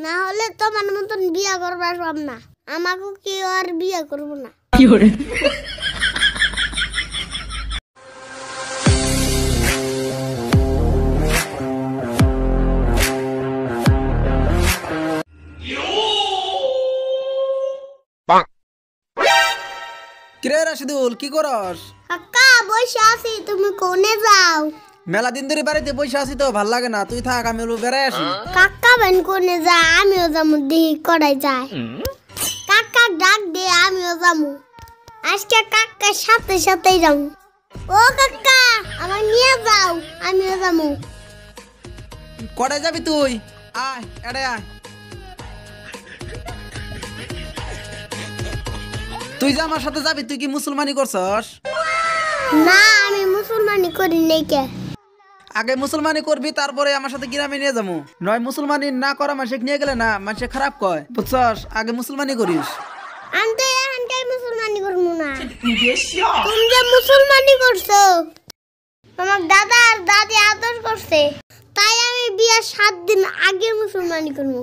না হলে তোমার মতন বিয়া করবার সব না, আমাকে কেউ আর বিয়া করবো না। কিরে রাশিদুল, কি করস? কাকা বসে আছি, তুমি কোনে যাও? মেলা দিন ধরে বাড়িতে বসে আছি তো ভাল লাগে না, তুই থাক, আমি বেড়াই আসি। কাকা বেন কোনে যায়, আমিও যাবো, দেখি করাই যায়। কাকা ডাক দে, আমিও যাবো। আজকে কাকার সাথে সাথেই যাবো। ও কাকা, আমার নিয়ে যাও, আমিও যাবো। কটায় যাবি তুই? আয় এড়ে আয়। তুই যে আমার সাথে যাবি, তুই কি মুসলমানি করছস? না, আমি মুসলমানি করি নাই। কে আগে মুসলমানি করবি, তারপরে আমার সাথে গ্রামে নিয়ে যাবো। নয় মুসলমানি না করা মানুষ নিয়ে গেলে না, মানুষ খারাপ কয়, বুঝছস? আগে মুসলমানি করিস। আমি তো এখানটাই মুসলমানি করবো না। তুমি যে মুসলমানি করছো, আমার দাদা আর দাদি আদর করছে, তাই আমি বিয়ার 7 দিন আগে মুসলমানি করবো।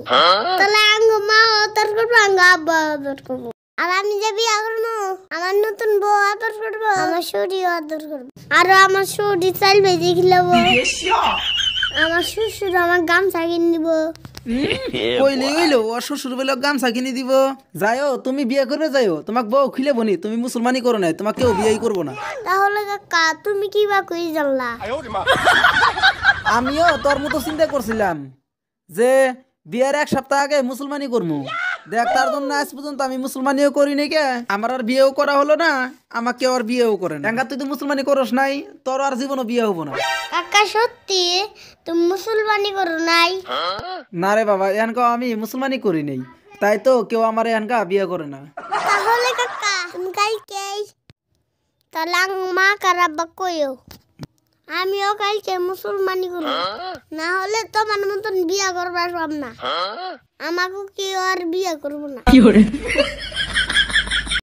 তাহলে আঙ্গ মা আদর করবো, আঙ্গ আব্বা আদর করবো। আর আমি যে বিয়া করবো, আমার নতুন বউ আদর করবো, আমার শরীর আদর করবো, আর আমার শরীর চাল ভেজে খেলাবো। আমার শ্বশুর আমার গামছা কিনে দিব। কইলে হইলো, ওর শ্বশুর বলে গামছা কিনে দিব। যাইও, তুমি বিয়ে করবে যাইও, তোমাকে বউ খুলে বনি, তুমি মুসলমানি করো নাই, তোমাকে কেউ বিয়েই করবো না। তাহলে কাকা তুমি কি বা কই জানলা? আমিও তোর মতো চিন্তা করছিলাম যে বিয়ের 1 সপ্তাহ আগে মুসলমানি করবো। দেখ, তার জন্য আজ পর্যন্ত আমি মুসলমানিও করি নাই। কে আমার আর বিয়েও করা হলো না, আমাকে আর বিয়েও করে না। তুই তো মুসলমানি করস নাই, তোর আর জীবনও বিয়ে হবো না। কাকা সত্যি তুমি মুসলমানি করো নাই? না রে বাবা, এনকা আমি মুসলমানি করি নাই, তাই তো কেউ আমার এনকা বিয়ে করে না। তাহলে কাকা তুমি কালকে তাহলে মা কারাব্বা কইও, আমিও কালকে মুসলমানি করবো। না হলে তোমার মতন বিয়া করবার সব না, আমাকে কেউ আর বিয়া করবো না।